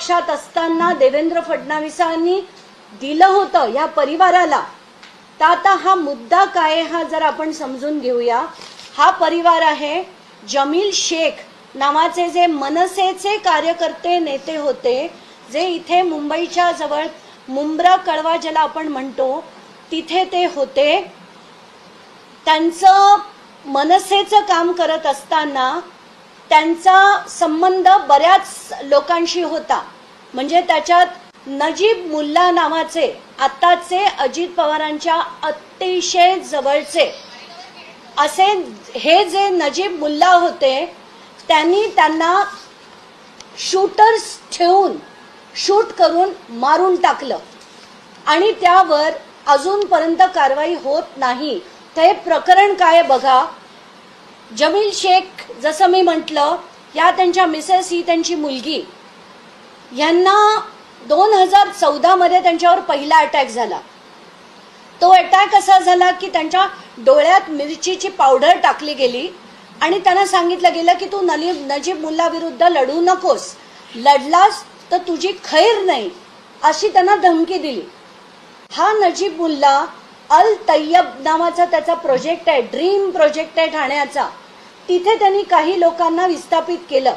पक्षात असताना देवेंद्र फडणवीसांनी दिलं होतं या परिवाराला, तर आता हा मुद्दा काय हा जर आपण समजून घेऊया. हा परिवार आहे जमील शेख नावाचे जे मनसेचे कार्यकर्ते नेते होते, जे इथे मुंबईच्या जवळ मुंब्रा कळवा ज्याला आपण म्हणतो तिथे ते होते. त्यांचं मनसेचं काम करत असताना त्यांचा संबंध बऱ्याच लोकांशी होता. म्हणजे त्याच्यात नजीब मुल्ला नावाचे आताचे अजित पवारांच्या अतिशय जवळचे असे हे जे नजीब मुल्ला होते, त्यांनी त्यांना शूटर्स ठेवून शूट करून मारून टाकलं आणि त्यावर अजूनपर्यंत कारवाई होत नाही. तर हे प्रकरण काय बघा. जमील शेख जसं मी म्हटलं, या त्यांच्या मिसेस ही त्यांची मुलगी, यांना 2014 मध्ये त्यांच्यावर पहिला अटॅक झाला. तो अटॅक असा झाला की त्यांच्या डोळ्यात मिरचीची पावडर टाकली गेली आणि त्यांना सांगितलं गेलं की तू नजीब मुल्ला विरुद्ध लढू नकोस, लढलास तर तुझी खैर नाही, अशी त्यांना धमकी दिली. हा नजीब मुल्ला अल तय्यब नावाचा त्याचा प्रोजेक्ट आहे, ड्रीम प्रोजेक्ट आहे ठाण्याचा. तिथे त्यांनी काही लोकांना विस्थापित केलं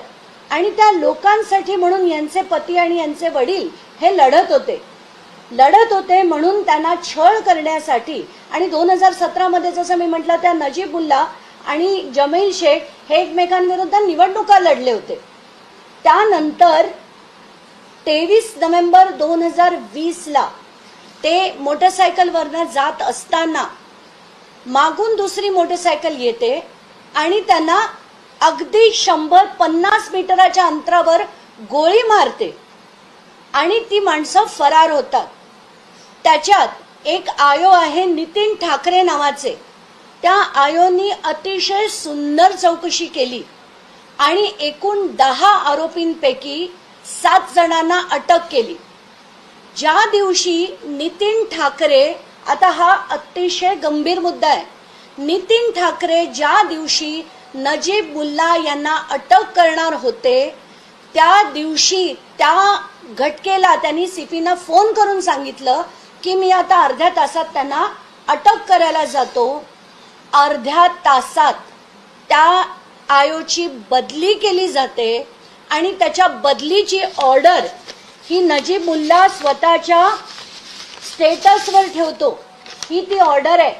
आणि त्या लोकांसाठी म्हणून यांचे पती आणि यांचे वडील हे लढत होते म्हणून त्यांना छळ करण्यासाठी. आणि 2017 मध्ये जसं मी म्हटलं, त्या नजीब मुल्ला आणि जमील शेख हे एकमेकांविरुद्ध निवडणुका लढले होते. त्यानंतर 23 नोव्हेंबर 2020 ला ते मोटरसायकलवरनं जात असताना मागून दुसरी मोटरसायकल येते आणि त्यांना अगदी 150 मीटराच्या अंतरावर गोळी मारते आणि ती माणसं फरार होतात. त्याच्यात एक आयो आहे नितीन ठाकरे नावाचे. त्या आयोनी अतिशय सुंदर चौकशी केली आणि एकूण 10 आरोपींपैकी 7 जणांना अटक केली. ज्या दिवशी नितीन ठाकरे, आता हा अतिशय गंभीर मुद्दा आहे, नितीन ठाकरे ज्या दिवशी नजीब मुल्ला यांना अटक करणार होते, त्या दिवशी त्या घटकेला त्यांनी सीपीना फोन करून सांगितलं की मी आता अर्ध्या तासात त्यांना अटक करायला जातो. अर्ध्या तासात त्या आयोची बदली केली जाते आणि त्याच्या बदलीची ऑर्डर ही नजीब मुल्ला स्वतःच्या स्टेटसवर ठेवतो. ही ती ऑर्डर आहे.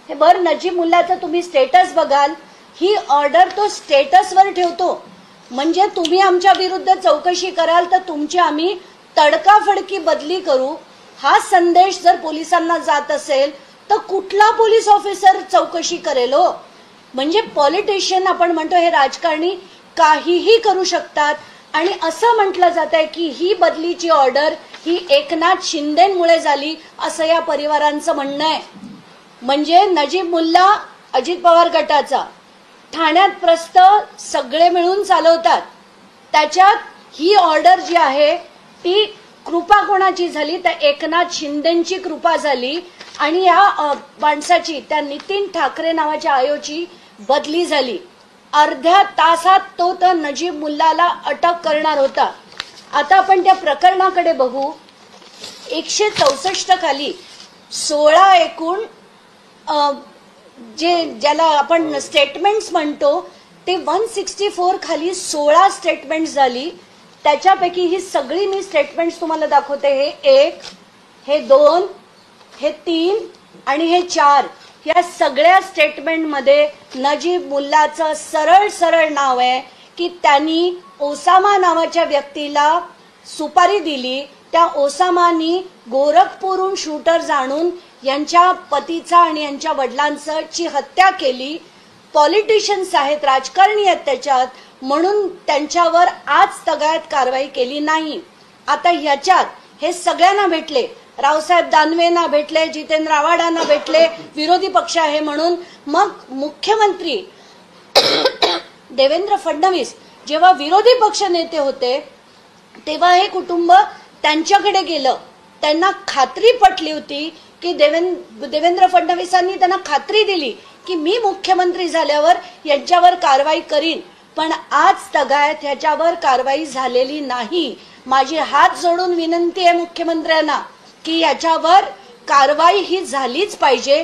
हे बरं, नजीब मुल्लाचं तुम्ही स्टेटस बघाल, ही ऑर्डर तो स्टेटसवर ठेवतो. म्हणजे तुम्ही आमच्या विरुद्ध चौकशी कराल तर तुमची आम्ही तडकाफडकी बदली करू. हा संदेश जर पोलिसांना जात असेल तर कुठला पोलीस ऑफिसर चौकशी करेल हो? म्हणजे पॉलिटिशियन आपण म्हणतो हे राजकारणी काहीही करू शकतात. आणि असं म्हटलं जात आहे की ही बदलीची ऑर्डर ही एकनाथ शिंदेमुळे झाली, असं या परिवारांचं म्हणणं आहे. म्हणजे नजीब मुल्ला अजित पवार गटाचा ठाण्यात प्रस्त सगळे मिळून चालवतात. त्याच्यात ही ऑर्डर जी आहे ती कृपा कोणाची झाली तर एकनाथ शिंदेची कृपा झाली आणि या माणसाची, त्या नितीन ठाकरे नावाच्या आयोची बदली झाली. अर्ध्या तासात तो तर नजीब मुल्लाला अटक करणार होता. आता आपण त्या प्रकरणाकडे बघू. 164 खाली 16 एकूण ज्याला आपण स्टेटमेंट्स म्हणतो ते 164 खाली 16 स्टेटमेंट्स झाली. त्याच्यापैकी ही सगळी मी स्टेटमेंट्स तुम्हाला दाखवते. हे 1, हे 2, हे 3 आणि हे 4. या सगळ्या स्टेटमेंटमध्ये नजीब मुल्लाचं सरळ नाव आहे की त्यांनी ओसामा नावाच्या व्यक्तीला सुपारी दिली. त्या ओसामानी गोरखपूरहून शूटर आणून यांच्या पतीचा आणि यांच्या वडिलांची हत्या केली. पॉलिटिशियन्स आहेत, राजकारणी आहेत त्याच्यात, म्हणून त्यांच्यावर आज तगायत कारवाई केली नाही. आता याच्यात हे सगळ्यांना भेटले, रावसाहेब दानवेंना भेटले, जितेंद्र आव्हाडांना भेटले, विरोधी पक्ष आहे म्हणून. मग मुख्यमंत्री देवेंद्र फडणवीस जेव्हा विरोधी पक्ष नेते होते तेव्हा हे कुटुंब त्यांच्याकडे गेलं. त्यांना खात्री पटली होती की देवेंद्र फडणवीसांनी त्यांना खात्री दिली की मी मुख्यमंत्री झाल्यावर यांच्यावर कारवाई करीन. पण आज तगायत ह्याच्यावर कारवाई झालेली नाही. माझी हात जोडून विनंती आहे मुख्यमंत्र्यांना की याच्यावर कारवाई ही झालीच पाहिजे.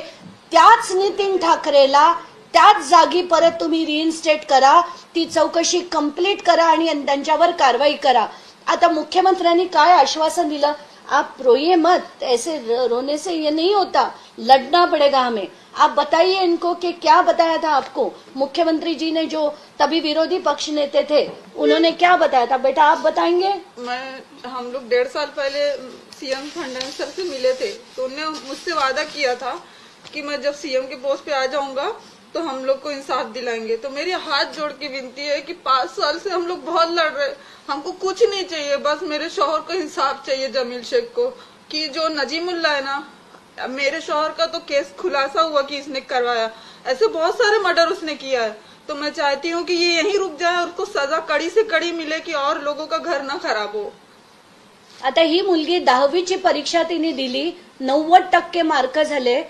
त्याच नितीन ठाकरेला त्याच जागी परत तुम्ही रिइन्स्टेट करा, ती चौकशी कंप्लीट करा आणि त्यांच्यावर कारवाई करा. आता मुख्यमंत्र्यांनी काय आश्वासन दिलं, आप रोइए मत, ऐसे रोने से ये नहीं होता, लड़ना पड़ेगा हमें. आप बताइए इनको कि क्या बताया था आपको मुख्यमंत्री जी ने, जो तभी विरोधी पक्ष नेता थे, उन्होंने क्या बताया था? बेटा आप बताएंगे. हम लोग 1.5 साल पहले सीएम फडणवीस सर से मिले थे, तो उन्होंने मुझसे वादा किया था कि मैं जब सीएम के पोस्ट पे आ जाऊंगा तो हम लोग को इंसाफ दिलाएंगे. तो मेरी हाथ जोड़ के विनती है कि 5 साल से हम लोग बहुत लड़ रहे, हमको कुछ नहीं चाहिए, बस मेरे शौहर को इंसाफ चाहिए, जमील शेख को. कि जो नजीमुल्ला है ना, मेरे शौहर का तो केस खुलासा हुआ कि इसने करवाया, ऐसे बहुत सारे मर्डर उसने किया है. तो मैं चाहती हूँ कि ये यहीं रुक जाए और उसको सजा कड़ी से कड़ी मिले कि और लोगों का घर ना खराब हो. आता ही मुलगी 10वीची परीक्षा तिने दिली, 90% मार्क झाले,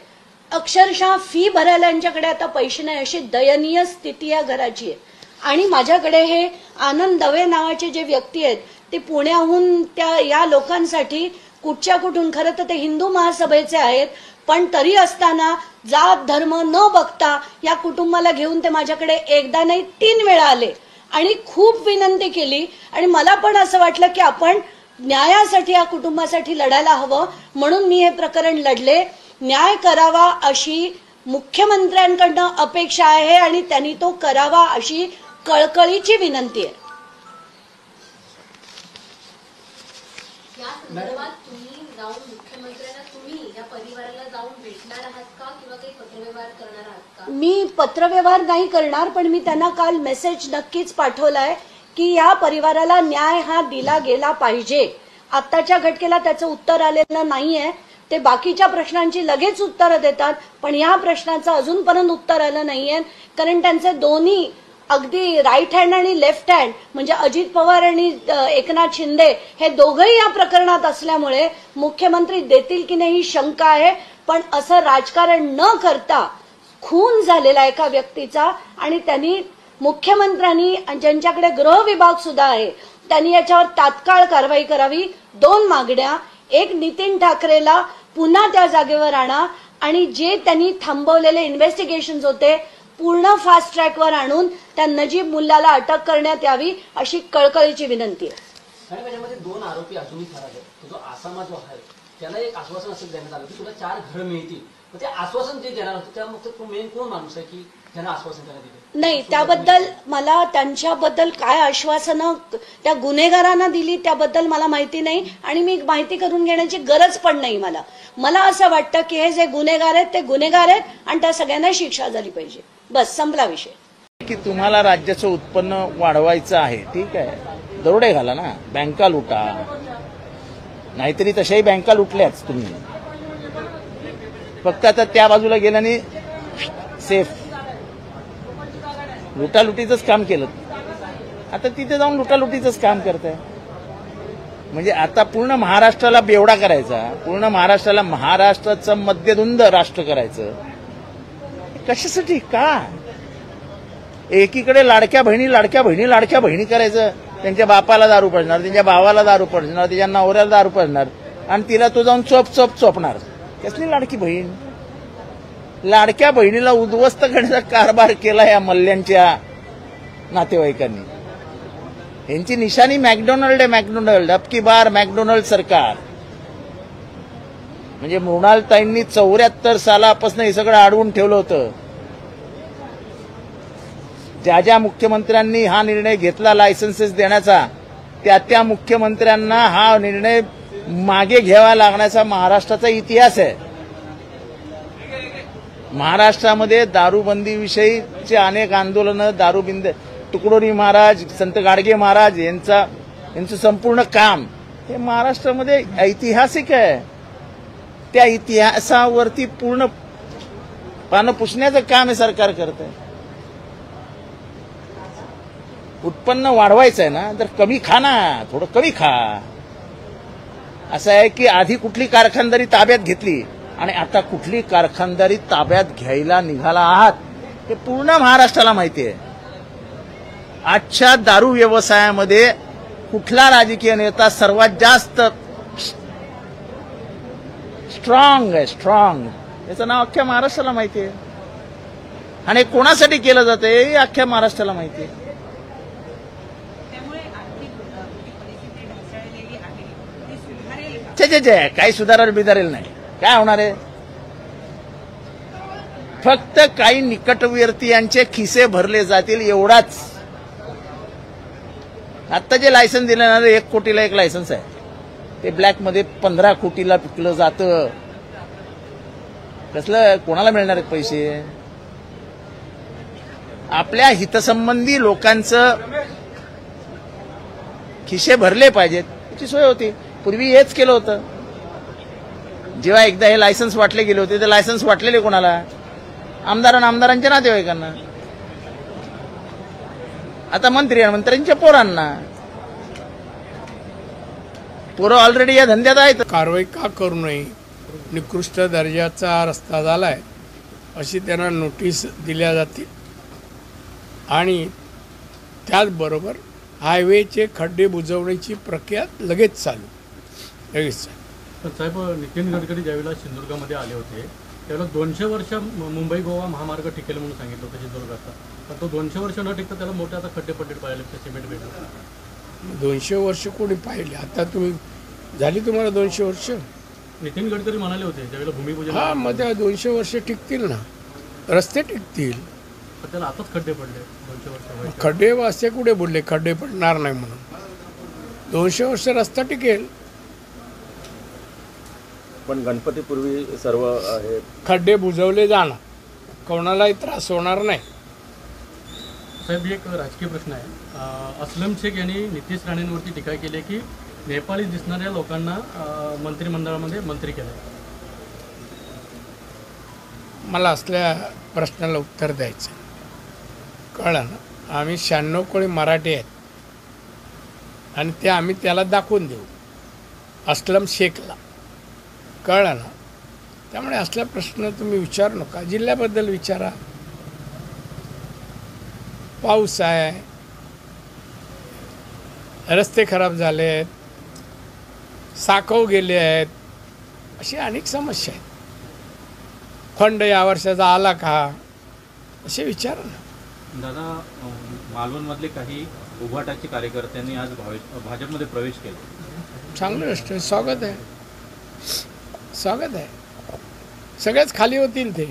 अक्षरशः फी भरायला यांच्याकडे आता पैसे नाही, अशी दयनीय स्थिती या घराची आहे. आणि माझ्याकडे हे आनंद दवे नावाचे जे व्यक्ती आहेत ते पुण्याहून त्या या लोकांसाठी कुठच्या कुठून, खरं तर ते हिंदू महासभेचे आहेत, पण तरी असताना जात धर्म न बघता या कुटुंबाला घेऊन ते माझ्याकडे एकदा नाही 3 वेळा आले आणि खूप विनंती केली. आणि मला पण असं वाटलं की आपण न्यायासाठी या कुटुंबासाठी लढायला हवं, म्हणून मी हे प्रकरण लढले. न्याय करावा अशी मुख्यमंत्र्यांकडनं अपेक्षा आहे आणि त्यांनी तो करावा अशी कळकळीची विनंती आहे. या संदर्भात तुम्ही जाऊन मुख्यमंत्र्यांना तुम्ही या परिवाराला जाऊन भेटणार आहात का किंवा काही पत्रव्यवहार करणार आहात का? मी पत्रव्यवहार नाही करणार, पण मी त्यांना काल मेसेज नक्कीच पाठवलाय की या परिवाराला न्याय हा दिला गेला पाहिजे. आत्ताच्या घटनेला त्याचं उत्तर आलेलं नाहीये. ते बाकीच्या प्रश्नांची लगेच उत्तरं देतात, पण या प्रश्नाचं अजूनपर्यंत उत्तर आलं नाहीये. कारण त्यांचे दोन्ही अगदी राईट हँड आणि लेफ्ट हँड म्हणजे अजित पवार आणि एकनाथ शिंदे हे दोघंही या प्रकरणात असल्यामुळे मुख्यमंत्री देतील की नाही ही शंका आहे. पण असं राजकारण न करता खून झालेला एका व्यक्तीचा, आणि त्यांनी मुख्यमंत्र्यांनी ज्यांच्याकडे गृह विभाग सुद्धा आहे त्यांनी याच्यावर तात्काळ कारवाई करावी. 2 मागण्या, एक नितीन ठाकरेला पुन्हा त्या जागेवर आणा आणि जे त्यांनी थांबवलेले इन्व्हेस्टिगेशन्स होते पूर्ण फास्ट ट्रॅकवर आणून त्या नजीब मुल्लाला अटक करण्यात यावी अशी कळकळीची विनंती आहे. आणि त्याच्यामध्ये 2 आरोपी अजूनही फरार आहेत. तो जो आसामा जो आहे त्याला एक आश्वासन असं देण्यात आलं की तुला 4 घरं मिळतील. ते आश्वासन जे देणार होतं त्यामुळे तो मेन कोण माणूस आहे की त्यांना आश्वासन त्यांना दिलं नाही? त्याबद्दल मला त्यांच्याबद्दल काय आश्वासनं त्या गुन्हेगारांना दिली त्याबद्दल मला माहिती नाही आणि मी माहिती करून घेण्याची गरज पण नाही. मला असं वाटतं की हे जे गुन्हेगार आहेत ते गुन्हेगार आहेत आणि त्या सगळ्यांना शिक्षा झाली पाहिजे. बस, संपला विषय. की तुम्हाला राज्याचं उत्पन्न वाढवायचं आहे, ठीक आहे, दरोडे घाला ना, बँका लुटा, नाहीतरी तशाही बँका लुटल्याच तुम्ही. फक्त आता त्या बाजूला गेल्याने सेफ लुटालुटीचंच काम केलं, आता तिथे जाऊन लुटालुटीचंच काम करताय. म्हणजे आता पूर्ण महाराष्ट्राला बेवडा करायचा, पूर्ण महाराष्ट्राला महाराष्ट्राचं मध्यधुंद राष्ट्र करायचं. कशासाठी? का? एकीकडे लाडक्या बहिणी करायचं, त्यांच्या बापाला दारू पडणार, त्यांच्या भावाला दारू पडणार, त्याच्या नवऱ्याला दारू पडणार आणि तिला तो जाऊन चोपणार. कसली लाडकी बहीण? लाडक्या बहिणीला उद्ध्वस्त करण्याचा कारभार केला या मल्ल्यांच्या नातेवाईकांनी. यांची निशाणी मॅकडोनल्ड आहे, मॅकडोनल्ड. अब की बार मॅकडोनल्ड सरकार. म्हणजे मृणालताईंनी 74 सालापासून हे सगळं अडवून ठेवलं होतं. ज्या मुख्यमंत्र्यांनी हा निर्णय घेतला लायसन्सेस देण्याचा, त्या मुख्यमंत्र्यांना हा निर्णय मागे घ्यावा लागण्याचा महाराष्ट्राचा इतिहास आहे. महाराष्ट्रामध्ये दारूबंदीविषयीचे अनेक आंदोलनं, दारूबंदी, तुकडोजी महाराज, संत गाडगे महाराज यांचं संपूर्ण काम हे महाराष्ट्रामध्ये ऐतिहासिक आहे. त्या इतिहासावरती पूर्ण पानं पुसण्याचं काम हे सरकार करत आहे. उत्पन्न वाढवायचं आहे ना, तर कमी खा ना, थोडं कमी खा. असं आहे की आधी कुठली कारखानदारी ताब्यात घेतली आणि आता कुठली कारखानदारी ताब्यात घ्यायला निघाला आहात हे पूर्ण महाराष्ट्राला माहिती आहे. आजच्या दारू व्यवसायामध्ये कुठला राजकीय नेता सर्वात जास्त स्ट्रॉंग आहे, स्ट्रॉंग, याचं नाव अख्ख्या महाराष्ट्राला माहिती आहे. आणि कोणासाठी केलं जातं हे अख्ख्या महाराष्ट्राला माहिती आहे. छे काही सुधारेल बिधारेल नाही. काय होणार आहे? फक्त काही निकटवर्तीयांचे खिसे भरले जातील एवढाच. आता जे लायसन्स दिलं ना, 1 कोटीला एक लायसन्स आहे, ते ब्लॅकमध्ये 15 कोटीला विकलं जातं. कसलं कोणाला मिळणार आहेत पैसे? आपल्या हितसंबंधी लोकांचं खिसे भरले पाहिजेत, याची सोय होती. पूर्वी हेच केलं होतं. जेव्हा एकदा हे लायसन्स वाटले गेले होते, ते लायसन्स वाटलेले कोणाला? आमदारांच्या नातेवाईकांना. आता मंत्र्यांच्या पोरांना. पोरं ऑलरेडी या धंद्यात आहेत. कारवाई का करू नये? निकृष्ट दर्जाचा रस्ता झालाय अशी त्यांना नोटीस दिल्या जातील आणि त्याचबरोबर हायवेचे खड्डे बुजवण्याची प्रक्रिया लगेच चालू. तर साहेब, नितीन गडकरी ज्यावेळेला सिंधुदुर्गामध्ये आले होते त्यावेळेला 200 वर्ष मुंबई गोवा महामार्ग टिकेल म्हणून सांगितलं होतं सिंधुदुर्गाचा. तर तो 200 वर्ष न टिकता त्याला मोठे आता खड्डे पड्डे पाहिले सिमेंट भेटलं. 200 वर्ष कोणी पाहिले? आता तुम्ही झाली तुम्हाला 200 वर्ष? नितीन गडकरी म्हणाले होते ज्यावेळेला भूमिपूजन. हा, मग त्या 200 वर्ष टिकतील ना, रस्ते टिकतील. तर त्याला आताच खड्डे पडले 200 वर्ष. खड्डे असे कुठे बोलले खड्डे पडणार नाही म्हणून? 200 वर्ष रस्ता टिकेल. पण गणपतीपूर्वी सर्व हे खड्डे बुजवले जाणार, कोणालाही त्रास होणार नाही. साहेब, एक राजकीय प्रश्न आहे. असलम शेख यांनी नितीश राणेंवरती टीका केली की नेपाळी दिसणाऱ्या लोकांना मंत्रिमंडळामध्ये मंत्री केलं. मला असल्या प्रश्नाला उत्तर द्यायचं कळलं ना. आम्ही 96 कोळी मराठी आहेत आणि ते आम्ही त्याला दाखवून देऊ, असलम शेखला. कळलं ना. त्यामुळे असला प्रश्न तुम्ही विचारू नका. जिल्ह्याबद्दल विचारा. पाऊस आहे, रस्ते खराब झाले आहेत, साकव गेले आहेत, अशी अनेक समस्या आहेत. फंड या वर्षाचा आला का, असे विचार ना. दादा, मालवणमधले काही उभाटाचे कार्यकर्त्यांनी आज भाजपमध्ये प्रवेश केला. चांगली गोष्ट आहे, स्वागत आहे, स्वागत आहे. सगळेच खाली होतील ते.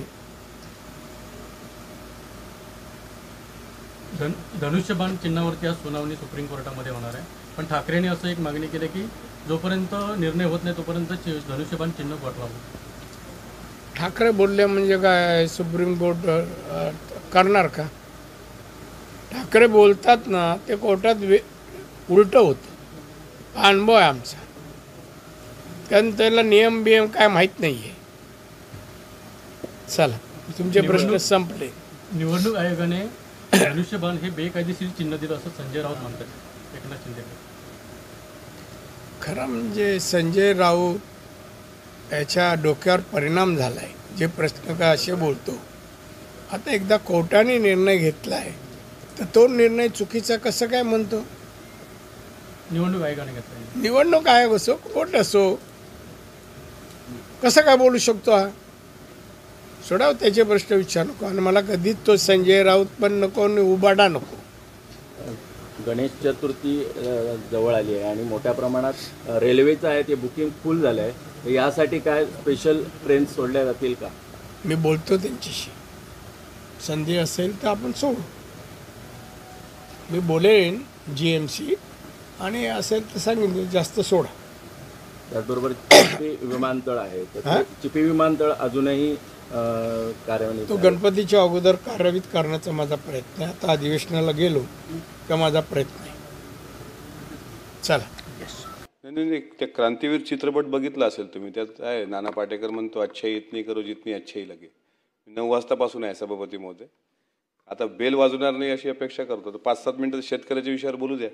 धनुष्यबाण चिन्हावरती आज सुनावणी सुप्रीम कोर्टामध्ये होणार आहे. पण ठाकरेंनी असं एक मागणी केली की जोपर्यंत निर्णय होत नाही तोपर्यंत धनुष्यबाण चिन्ह पाठवावं. ठाकरे बोलले म्हणजे काय सुप्रीम कोर्ट करणार का? ठाकरे बोलतात ना, ते कोर्टात उलटं होतं. अनुभव आहे आमचा, कारण त्याला नियम बियम काय माहीत नाही आहे. चला, तुमचे प्रश्न संपले. निवडणूक आयोगाने धनुष्यबाण हे बेकायदेशीर चिन्ह दिलं असं संजय राऊत म्हणतात एकनाथ शिंदे. खरं म्हणजे संजय राऊत याच्या डोक्यावर परिणाम झाला आहे. जे प्रश्न का असे बोलतो. आता एकदा कोर्टाने निर्णय घेतला आहे तर तो निर्णय चुकीचा कसं काय म्हणतो? निवडणूक आयोगाने घेतला. निवडणूक आयोग असो, कोर्ट असो, कसं काय बोलू शकतो हा? सोडाव त्याचे प्रश्न विचार नको. आणि मला कधीच तो संजय राऊत पण नको आणि उबाडा नको. गणेश चतुर्थी जवळ आली आहे आणि मोठ्या प्रमाणात रेल्वेचं आहे ते बुकिंग फुल झालं आहे. यासाठी काय स्पेशल ट्रेन सोडल्या जातील का? मी बोलतो त्यांच्याशी. संधी असेल तर आपण सोडू. मी बोलेन GMC आणि असेल तर सांगेन जास्त सोडा. त्याचबरोबर चिपी विमानतळ आहे, तर चिपी विमानतळ अजूनही कार्यान्वित तो गणपतीच्या अगोदर कार्यान्वित करण्याचा माझा प्रयत्न आहे. आता अधिवेशनाला गेलो का माझा प्रयत्न आहे. चला. नाही, त्या क्रांतीवीर चित्रपट बघितला असेल तुम्ही. त्यात आहे नाना पाटेकर म्हणतो अच्छाई इतनी करो जितनी अच्छाई लगे. 9 वाजतापासून आहे सभापती महोदय. आता बेल वाजवणार नाही अशी अपेक्षा करतो. तर 5-7 मिनिटं शेतकऱ्याच्या विषयावर बोलू द्या,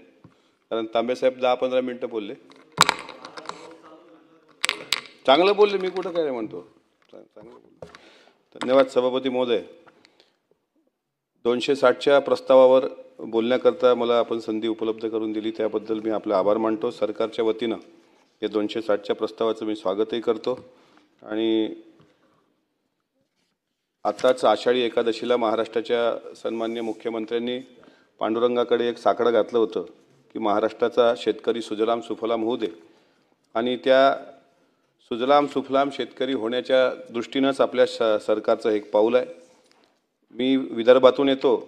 कारण तांबेसाहेब 10-15 मिनिटं बोलले. चांगलं बोलले, मी कुठं काय म्हणतो, चांगलं बोलले. धन्यवाद सभापती महोदय. 260च्या प्रस्तावावर बोलण्याकरता मला आपण संधी उपलब्ध करून दिली त्याबद्दल मी आपले आभार मानतो. सरकारच्या वतीनं या 260च्या प्रस्तावाचं मी स्वागतही करतो. आणि आताच आषाढी एकादशीला महाराष्ट्राच्या सन्माननीय मुख्यमंत्र्यांनी पांडुरंगाकडे एक साकडं घातलं होतं की महाराष्ट्राचा शेतकरी सुजलाम सुफलाम होऊ दे. आणि त्या सुजलाम सुफलाम शेतकरी होण्याच्या दृष्टीनंच आपल्या सरकारचं एक पाऊल आहे. मी विदर्भातून येतो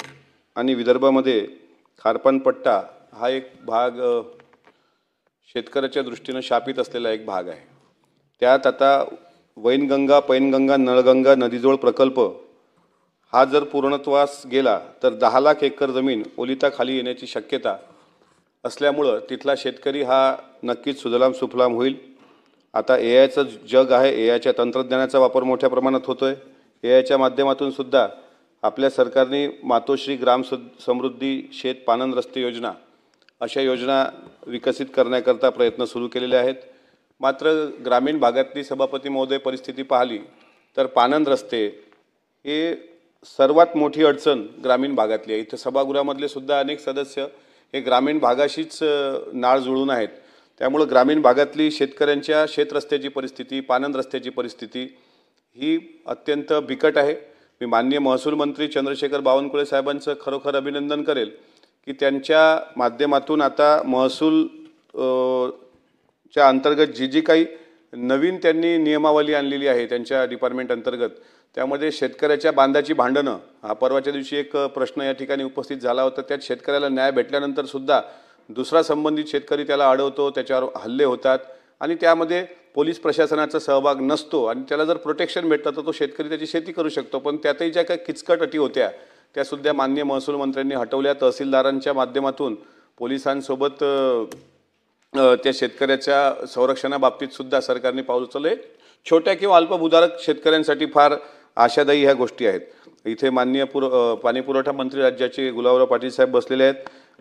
आणि विदर्भामध्ये खारपान पट्टा हा एक भाग शेतकऱ्याच्या दृष्टीनं शापित असलेला एक भाग आहे. त्यात आता वैनगंगा, पैनगंगा, नळगंगा नदीजोड प्रकल्प हा जर पूर्णत्वास गेला तर 10 लाख एकर जमीन ओलिताखाली येण्याची शक्यता असल्यामुळं तिथला शेतकरी हा नक्कीच सुजलाम सुफलाम होईल. आता एआयचं जग आहे, एआयच्या तंत्रज्ञानाचा वापर मोठ्या प्रमाणात होतोय. एआयच्या माध्यमातून सुद्धा आपल्या सरकारने मातोश्री ग्राम समृद्धी शेत पाणंद रस्ते योजना अशा योजना विकसित करण्याकरता प्रयत्न सुरू केलेले आहेत. मात्र ग्रामीण भागातली सभापती महोदय परिस्थिती पाहिली तर पाणंद रस्ते हे सर्वात मोठी अडचण ग्रामीण भागातली आहे. इथं सभागृहामधले सुद्धा अनेक सदस्य हे ग्रामीण भागाशीच नाळ जुळून आहेत. त्यामुळे ग्रामीण भागातली शेतकऱ्यांच्या शेतरस्त्याची परिस्थिती, पाणंद रस्त्याची परिस्थिती ही अत्यंत बिकट आहे. मी माननीय महसूल मंत्री चंद्रशेखर बावनकुळे साहेबांचं खरोखर अभिनंदन करेल की त्यांच्या माध्यमातून आता महसूल च्या अंतर्गत जी काही नवीन त्यांनी नियमावली आणलेली आहे त्यांच्या डिपार्टमेंट अंतर्गत, त्यामध्ये शेतकऱ्याच्या बांधाची भांडणं हा परवाच्या दिवशी एक प्रश्न या ठिकाणी उपस्थित झाला होता. त्यात शेतकऱ्याला न्याय भेटल्यानंतर सुद्धा दुसरा संबंधित शेतकरी त्याला अडवतो, त्याच्यावर हल्ले होतात आणि त्यामध्ये पोलीस प्रशासनाचा सहभाग नसतो आणि त्याला जर प्रोटेक्शन भेटतं तर तो शेतकरी त्याची शेती करू शकतो. पण त्यातही ज्या काही किचकट अटी होत्या त्यासुद्धा माननीय महसूल मंत्र्यांनी हटवल्या. तहसीलदारांच्या माध्यमातून पोलिसांसोबत त्या शेतकऱ्याच्या संरक्षणाबाबतीत सुद्धा सरकारने पाऊल उचलले. छोट्या किंवा अल्पभूधारक शेतकऱ्यांसाठी फार आशादायी ह्या गोष्टी आहेत. इथे माननीय पाणीपुरवठा मंत्री राज्याचे गुलाबराव पाटील साहेब बसलेले आहेत.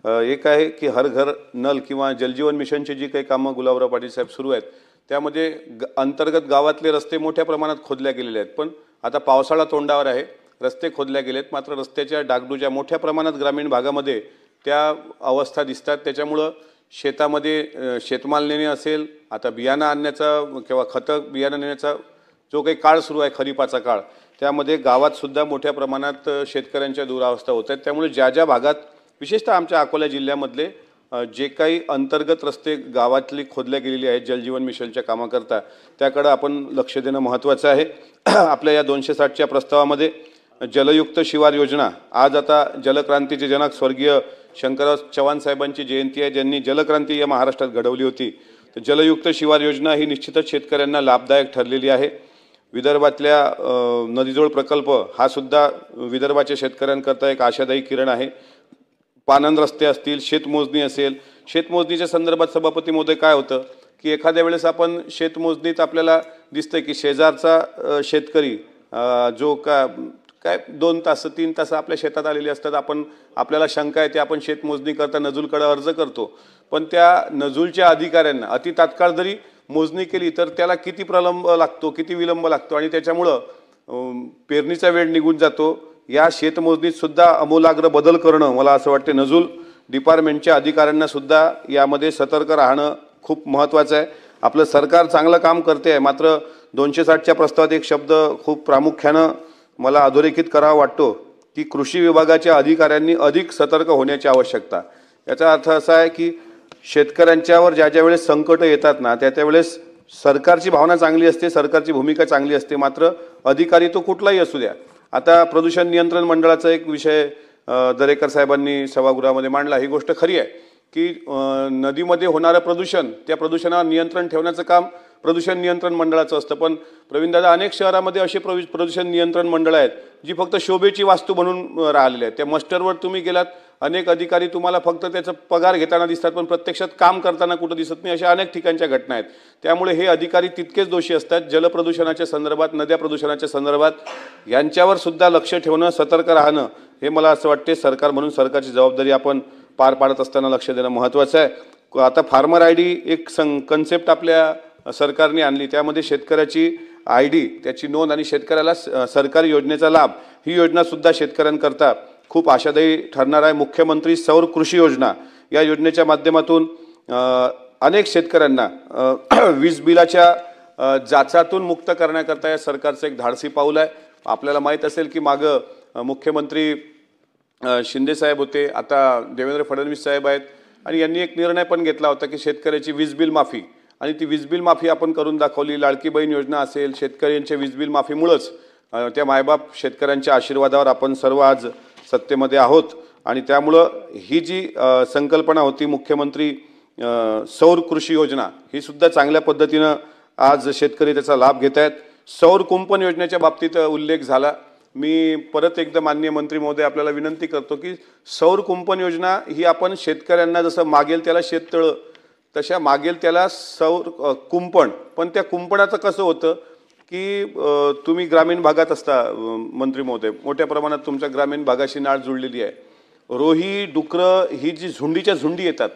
एक आहे की हर घर नल किंवा जलजीवन मिशनची जी काही कामं गुलाबराव पाटील साहेब सुरू आहेत त्यामध्ये अंतर्गत गावातले रस्ते मोठ्या प्रमाणात खोदल्या गेलेले आहेत. पण आता पावसाळा तोंडावर आहे, रस्ते खोदल्या गेलेत, मात्र रस्त्याच्या डागडुज्या मोठ्या प्रमाणात ग्रामीण भागामध्ये त्या अवस्था दिसतात. त्याच्यामुळं शेतामध्ये शेतमाल नेणे असेल, आता बियाणं आणण्याचा किंवा खतं बियाणं नेण्याचा जो काही काळ सुरू आहे खरीपाचा काळ, त्यामध्ये गावात सुद्धा मोठ्या प्रमाणात शेतकऱ्यांच्या दुरावस्था होत आहेत. त्यामुळे ज्या ज्या भागात विशेषतः आमच्या अकोला जिल्ह्यामधले जे काही अंतर्गत रस्ते गावातली खोदल्या गेलेली आहेत जलजीवन मिशनच्या कामाकरता त्याकडे आपण लक्ष देणं महत्त्वाचं आहे. आपल्या या 260च्या प्रस्तावामध्ये जलयुक्त शिवार योजना, आज आता जलक्रांतीचे जनक स्वर्गीय शंकरराव चव्हाण साहेबांची जयंती आहे, ज्यांनी जलक्रांती या महाराष्ट्रात घडवली होती. तर जलयुक्त शिवार योजना ही निश्चितच शेतकऱ्यांना लाभदायक ठरलेली आहे. विदर्भातल्या नदीजोड प्रकल्प हा सुद्धा विदर्भाच्या शेतकऱ्यांकरता एक आशादायी किरण आहे. पाणंद रस्ते असतील, शेतमोजणी असेल, शेतमोजणीच्या संदर्भात सभापती महोदय काय होतं की एखाद्या वेळेस आपण शेतमोजणीत आपल्याला दिसतं की शेजारचा शेतकरी जो काय 2 तास 3 तास आपल्या शेतात आलेले असतात, आपल्याला शंका येते, आपण शेतमोजणी करता नजूलकडे अर्ज करतो, पण त्या नजूलच्या अधिकाऱ्यांना अति तात्काळ जरी मोजणी केली तर त्याला किती प्रलंब लागतो, किती विलंब लागतो आणि त्याच्यामुळं पेरणीचा वेळ निघून जातो. या शेतमोजणीत सुद्धा आमूलाग्र बदल करणं मला असं वाटतं नजूल डिपार्टमेंटच्या अधिकाऱ्यांना सुद्धा यामध्ये सतर्क राहणं खूप महत्त्वाचं आहे. आपलं सरकार चांगलं काम करते आहे, मात्र 260च्या प्रस्तावात एक शब्द खूप प्रामुख्यानं मला अधोरेखित करावा वाटतो की कृषी विभागाच्या अधिकाऱ्यांनी अधिक सतर्क होण्याची आवश्यकता. याचा अर्थ असा आहे की शेतकऱ्यांच्यावर ज्या ज्या वेळेस संकट येतात ना त्या वेळेस सरकारची भावना चांगली असते, सरकारची भूमिका चांगली असते, मात्र अधिकारी तो कुठलाही असू द्या. आता प्रदूषण नियंत्रण मंडळाचा एक विषय दरेकर साहेबांनी सभागृहामध्ये मांडला. ही गोष्ट खरी आहे की नदीमध्ये होणारं प्रदूषण, त्या प्रदूषणावर नियंत्रण ठेवण्याचं काम प्रदूषण नियंत्रण मंडळाचं असतं. पण प्रवीणदादा, अनेक शहरामध्ये असे प्रदूषण नियंत्रण मंडळ आहेत जी फक्त शोभेची वास्तू बनून राहिलेली आहेत. त्या मस्टरवर तुम्ही गेलात, अनेक अधिकारी तुम्हाला फक्त त्याचा पगार घेताना दिसतात पण प्रत्यक्षात काम करताना कुठं दिसत नाही. अशा अनेक ठिकाणच्या घटना आहेत. त्यामुळे हे अधिकारी तितकेच दोषी असतात. जलप्रदूषणाच्या संदर्भात, नद्या प्रदूषणाच्या संदर्भात यांच्यावर सुद्धा लक्ष ठेवणं, सतर्क राहणं हे मला असं वाटते सरकार म्हणून सरकारची जबाबदारी आपण पार पाडत असताना लक्ष देणं महत्त्वाचं आहे. आता फार्मर आयडी एक कन्सेप्ट आपल्या सरकारने आणली, त्यामध्ये शेतकऱ्याची आयडी, त्याची नोंद आणि शेतकऱ्याला सरकारी योजनेचा लाभ, ही योजना सुद्धा शेतकऱ्यांकरता खूप आशादायी ठरणार आहे. मुख्यमंत्री सौर कृषी योजना या योजनेच्या माध्यमातून अनेक शेतकऱ्यांना वीज बिलाच्या जाचातून मुक्त करण्याकरता या सरकारचं एक धाडसी पाऊल आहे. आपल्याला माहीत असेल की मागं मुख्यमंत्री शिंदे साहेब होते, आता देवेंद्र फडणवीस साहेब आहेत, आणि यांनी एक निर्णय पण घेतला होता की शेतकऱ्याची वीज बिल माफी, आणि ती वीज बिल माफी आपण करून दाखवली. लाडकी बहीण योजना असेल, शेतकऱ्यांच्या वीज बिल माफीमुळंच त्या मायबाप शेतकऱ्यांच्या आशीर्वादावर आपण सर्व आज सत्तेमध्ये आहोत. आणि त्यामुळं ही जी संकल्पना होती मुख्यमंत्री सौर कृषी योजना, ही सुद्धा चांगल्या पद्धतीनं आज शेतकरी त्याचा लाभ घेत आहेत. सौर कुंपण योजनेच्या बाबतीत उल्लेख झाला. मी परत एकदा माननीय मंत्री महोदय आपल्याला विनंती करतो की सौर कुंपण योजना ही आपण शेतकऱ्यांना जसं मागेल त्याला शेततळं, तशा मागेल त्याला सौर कुंपण. पण त्या कुंपणाचं कसं होतं की तुम्ही ग्रामीण भागात असता मंत्री महोदय, मोठ्या प्रमाणात तुमच्या ग्रामीण भागाशी नाळ जुळलेली आहे. रोही, डुकरं ही जी झुंडीच्या झुंडी येतात,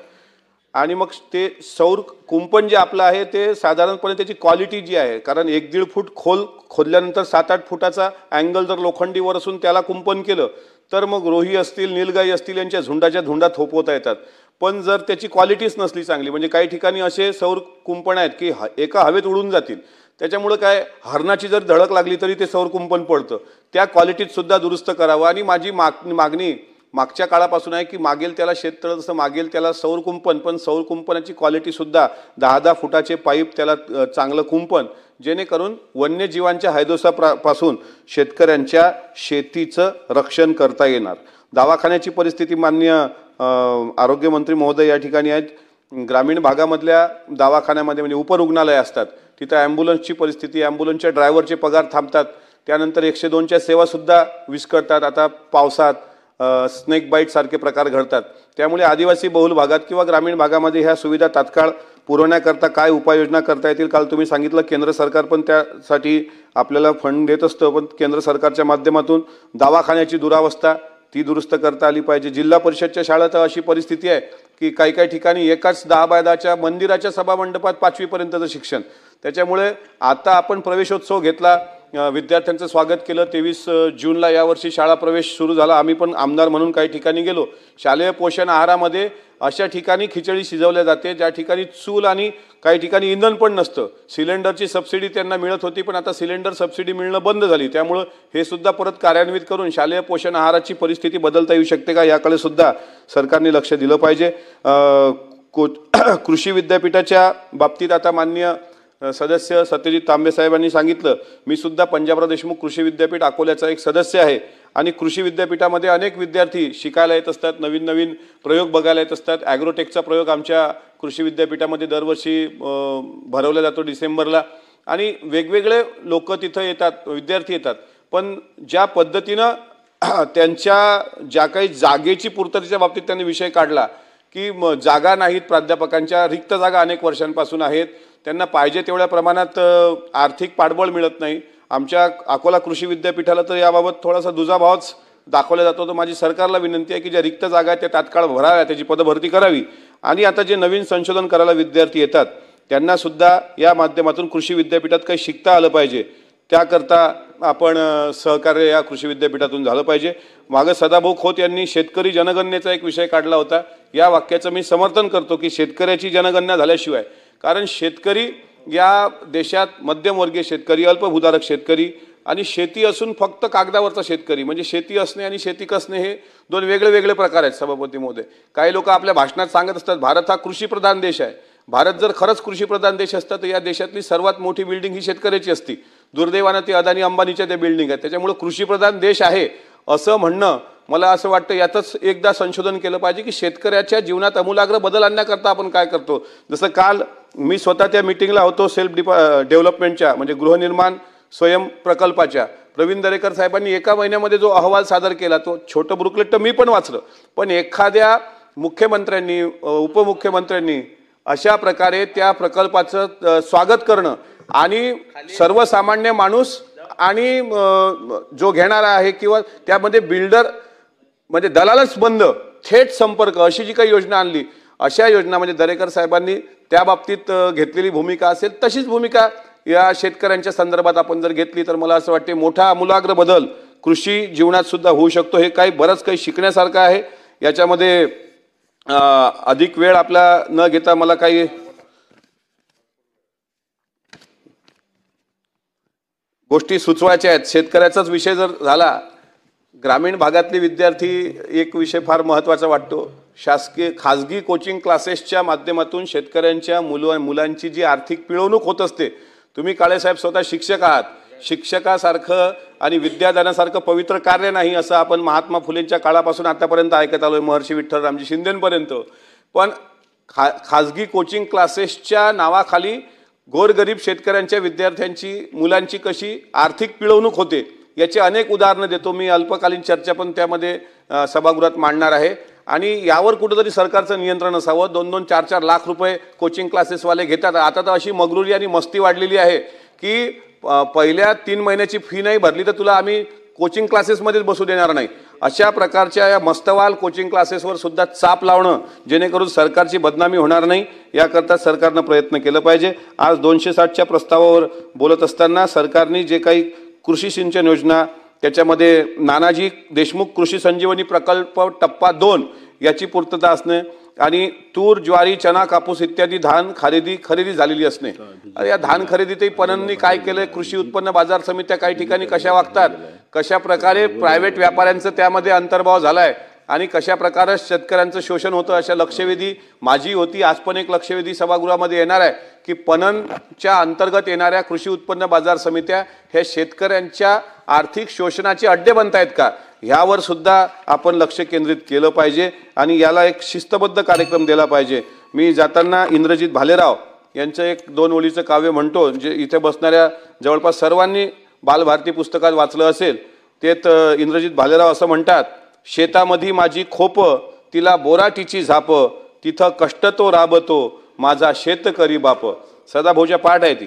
आणि मग ते सौर कुंपण जे आपलं आहे ते साधारणपणे त्याची क्वालिटी जी आहे, कारण 1-1.5 फूट खोल खोदल्यानंतर 7-8 फुटाचा अँगल जर लोखंडीवर असून त्याला कुंपण केलं तर मग रोही असतील, नीलगाई असतील यांच्या झुंडाच्या झुंडा थोपवता येतात. पण जर त्याची क्वालिटीच नसली चांगली, म्हणजे काही ठिकाणी असे सौर कुंपण आहेत की एका हवेत उडून जातील, त्याच्यामुळे काय हरणाची जर धडक लागली तरी ते सौर कुंपण पडतं. त्या क्वालिटीत सुद्धा दुरुस्त करावं. आणि माझी मागणी मागच्या काळापासून आहे की मागेल त्याला शेततळ, जसं मागेल त्याला सौर कुंपण, पण सौर कुंपणाची क्वालिटी सुद्धा 10-10 फुटाचे पाईप, त्याला चांगलं कुंपण, जेणेकरून वन्यजीवांच्या हैदोसापासून शेतकऱ्यांच्या शेतीचं रक्षण करता येणार. दवाखान्याची परिस्थिती माननीय आरोग्यमंत्री महोदय या ठिकाणी आहेत. ग्रामीण भागामधल्या दवाखान्यामध्ये म्हणजे उपरुग्णालय असतात, तिथं ॲम्ब्युलन्सची परिस्थिती, ॲम्ब्युलन्सच्या ड्रायव्हरचे पगार थांबतात, त्यानंतर 102च्या सेवासुद्धा विस्कळतात. आता पावसात स्नेक बाईट सारखे प्रकार घडतात. त्यामुळे आदिवासी बहुल भागात किंवा ग्रामीण भागामध्ये ह्या सुविधा तात्काळ पुरवण्याकरता काय उपाययोजना करता येतील. काल तुम्ही सांगितलं केंद्र सरकार पण त्यासाठी आपल्याला फंड देत असतं, पण केंद्र सरकारच्या माध्यमातून दवाखान्याची दुरावस्था ती दुरुस्त करता आली पाहिजे. जिल्हा परिषदच्या शाळेत अशी परिस्थिती आहे की काही ठिकाणी एकाच 10x10 मंदिराच्या सभामंडपात 5वी पर्यंतचं शिक्षण. त्याच्यामुळे आता आपण प्रवेशोत्सव घेतला, विद्यार्थ्यांचं स्वागत केलं. 23 जूनला यावर्षी शाळा प्रवेश सुरू झाला. आम्ही पण आमदार म्हणून काही ठिकाणी गेलो. शालेय पोषण आहारामध्ये अशा ठिकाणी खिचडी शिजवल्या जाते ज्या ठिकाणी चूल आणि काही ठिकाणी इंधन पण नसतं. सिलेंडरची सबसिडी त्यांना मिळत होती, पण आता सिलेंडर सबसिडी मिळणं बंद झाली. त्यामुळं हे सुद्धा परत कार्यान्वित करून शालेय पोषण आहाराची परिस्थिती बदलता येऊ शकते का, याकडे सुद्धा सरकारने लक्ष दिलं पाहिजे. कृषी विद्यापीठाच्या बाबतीत आता माननीय सदस्य सत्यजित तांबे साहेबांनी सांगितलं, मी सुद्धा पंजाबराव देशमुख कृषी विद्यापीठ अकोल्याचा एक सदस्य आहे. आणि कृषी विद्यापीठामध्ये अनेक विद्यार्थी शिकायला येत असतात, नवीन नवीन प्रयोग बघायला येत असतात. ॲग्रोटेकचा प्रयोग आमच्या कृषी विद्यापीठामध्ये दरवर्षी भरवला जातो डिसेंबरला, आणि वेगवेगळे लोक तिथं येतात, विद्यार्थी येतात. पण ज्या पद्धतीनं त्यांच्या ज्या काही जागेची पूर्ततेच्या बाबतीत त्यांनी विषय काढला की जागा नाहीत, प्राध्यापकांच्या रिक्त जागा अनेक वर्षांपासून आहेत, त्यांना पाहिजे तेवढ्या प्रमाणात आर्थिक पाठबळ मिळत नाही. आमच्या अकोला कृषी विद्यापीठाला तर याबाबत थोडासा दुजाभावच दाखवला जातो. तर माझी सरकारला विनंती आहे की ज्या रिक्त जागा आहेत त्या तात्काळ भराव्या, त्याची पदभरती करावी. आणि आता जे नवीन संशोधन करायला विद्यार्थी येतात त्यांना सुद्धा या माध्यमातून कृषी विद्यापीठात काही शिकता आलं पाहिजे, त्याकरता आपण सहकार्य या कृषी विद्यापीठातून झालं पाहिजे. मागं सदाभाऊ खोत यांनी शेतकरी जनगणनेचा एक विषय काढला होता. या वाक्याचं मी समर्थन करतो की शेतकऱ्याची जनगणना झाल्याशिवाय, कारण शेतकरी या देशात मध्यमवर्गीय शेतकरी, अल्पभूधारक शेतकरी आणि शेती असून फक्त कागदावरचा शेतकरी, म्हणजे शेती असणे आणि शेती कसणे हे दोन वेगळे वेगळे प्रकार आहेत. सभापती महोदय, काही लोक आपल्या भाषणात सांगत असतात भारत हा कृषीप्रधान देश आहे. भारत जर खरंच कृषीप्रधान देश असता तर या देशातली सर्वात मोठी बिल्डिंग ही शेतकऱ्याची असती. दुर्दैवानं ती अदानी अंबानीच्या त्या बिल्डिंग आहेत. त्याच्यामुळे कृषीप्रधान देश आहे असं म्हणणं, मला असं वाटतं यातच एकदा संशोधन केलं पाहिजे की शेतकऱ्याच्या जीवनात आमूलाग्र बदल आणण्याकरता आपण काय करतो. जसं काल मी स्वतः त्या मीटिंगला होतो सेल्फ डेव्हलपमेंटच्या, म्हणजे गृहनिर्माण स्वयं प्रकल्पाच्या. प्रवीण दरेकर साहेबांनी एका महिन्यामध्ये जो अहवाल सादर केला तो छोटं बुकलेट तर मी पण वाचलं, पण एखाद्या मुख्यमंत्र्यांनी, उपमुख्यमंत्र्यांनी अशा प्रकारे त्या प्रकल्पाचं स्वागत करणं आणि सर्वसामान्य माणूस आणि जो घेणारा आहे किंवा त्यामध्ये बिल्डर म्हणजे दलालच बंद, थेट संपर्क अशी जी काही योजना आणली, अशा योजना म्हणजे दरेकर साहेबांनी त्या बाबतीत घेतलेली भूमिका असेल तशीच भूमिका या शेतकऱ्यांच्या संदर्भात आपण जर घेतली तर मला असं वाटते मोठा आमूलाग्र बदल कृषी जीवनात सुद्धा होऊ शकतो. हे बरंच काही शिकण्यासारखं आहे. याच्यामध्ये अधिक वेळ आपला न घेता मला काही गोष्टी सुचवायच्या आहेत. शेतकऱ्याचाच विषय जर झाला, ग्रामीण भागातले विद्यार्थी एक विषय फार महत्त्वाचा वाटतो. शासकीय खाजगी कोचिंग क्लासेसच्या माध्यमातून शेतकऱ्यांच्या मुलांची जी आर्थिक पिळवणूक होत असते. तुम्ही काळेसाहेब स्वतः शिक्षक आहात. शिक्षकासारखं आणि विद्यादानासारखं पवित्र कार्य नाही असं आपण महात्मा फुलेंच्या काळापासून आतापर्यंत ऐकत आलोय, महर्षी विठ्ठल रामजी शिंदेपर्यंत. पण खाजगी कोचिंग क्लासेसच्या नावाखाली गोरगरीब शेतकऱ्यांच्या विद्यार्थ्यांची मुलांची कशी आर्थिक पिळवणूक होते याची अनेक उदाहरणं देतो मी. अल्पकालीन चर्चा पण त्यामध्ये सभागृहात मांडणार आहे. आणि यावर कुठेतरी सरकारचं नियंत्रण असावं. 2-2, 4-4 लाख रुपये कोचिंग क्लासेसवाले घेतात. आता तर अशी मगरुरी आणि मस्ती वाढलेली आहे की पहिल्या 3 महिन्याची फी नाही भरली तर तुला आम्ही कोचिंग क्लासेसमध्येच बसू देणार नाही. अशा प्रकारच्या या मस्तवाल कोचिंग क्लासेसवर सुद्धा चाप लावणं जेणेकरून सरकारची बदनामी होणार नाही याकरता सरकारनं प्रयत्न केलं पाहिजे. आज 260च्या प्रस्तावावर बोलत असताना सरकारने जे काही कृषी सिंचन योजना, त्याच्यामध्ये नानाजी देशमुख कृषी संजीवनी प्रकल्प टप्पा 2 याची पूर्तता असणे आणि तूर, ज्वारी, चना, कापूस इत्यादी धान खरेदी झालेली असणे. या धान खरेदीतही पणननी काय केलंय, कृषी उत्पन्न बाजार समित्या काही ठिकाणी कशा वागतात, कशा प्रकारे प्रायव्हेट व्यापाऱ्यांचं त्यामध्ये अंतर्भाव झालाय आणि कशा प्रकारे शेतकऱ्यांचं शोषण होतं, अशा लक्षवेधी माझी होती. आज पण एक लक्षवेधी सभागृहामध्ये येणार आहे की पणनच्या अंतर्गत येणाऱ्या कृषी उत्पन्न बाजार समित्या हे शेतकऱ्यांच्या आर्थिक शोषणाचे अड्डे बनतायत का, ह्यावर सुद्धा आपण लक्ष केंद्रित केलं पाहिजे आणि याला एक शिस्तबद्ध कार्यक्रम दिला पाहिजे. मी जाताना इंद्रजित भालेराव यांचं एक 2 ओळीचं काव्य म्हणतो, जे इथे बसणाऱ्या जवळपास सर्वांनी बालभारती पुस्तकात वाचलं असेल. तेत इंद्रजित भालेराव असं म्हणतात, शेतामधी माझी खोप, तिला बोराटीची झाप, तिथं कष्ट तो राबतो, माझा शेतकरी बाप. सदाभाऊच्या पाठ आहे ती.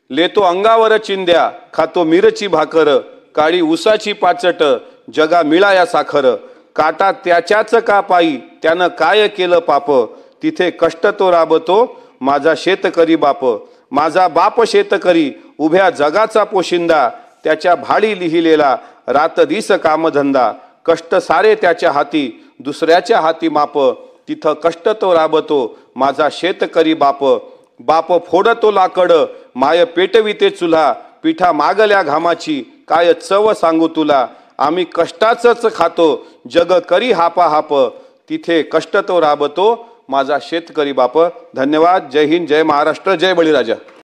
लेतो अंगावर चिंध्या, खातो मिरची भाकर, काळी उसाची पाचट, जगा मिळाया साखर, काटा त्याच्याच का पायी, त्यानं काय केलं पाप, तिथे कष्ट तो राबतो, माझा शेतकरी बाप. माझा बाप शेतकरी, उभ्या जगाचा पोशिंदा, त्याच्या भाडी लिहिलेला रात दिस कामधंदा, कष्ट सारे त्याच्या हाती, दुसऱ्याच्या हाती माप, तिथं कष्ट तो राबतो, माझा शेतकरी बाप. बाप फोडतो लाकड, माय पेटविते चुल्हा, पिठा मागल्या घामाची, काय चव सांगू तुला, आम्ही कष्टाचंच खातो, जग करी हापा हाप, तिथे कष्ट तो राबतो, माझा शेतकरी बाप. धन्यवाद. जय हिंद, जय महाराष्ट्र, जय बळीराजा.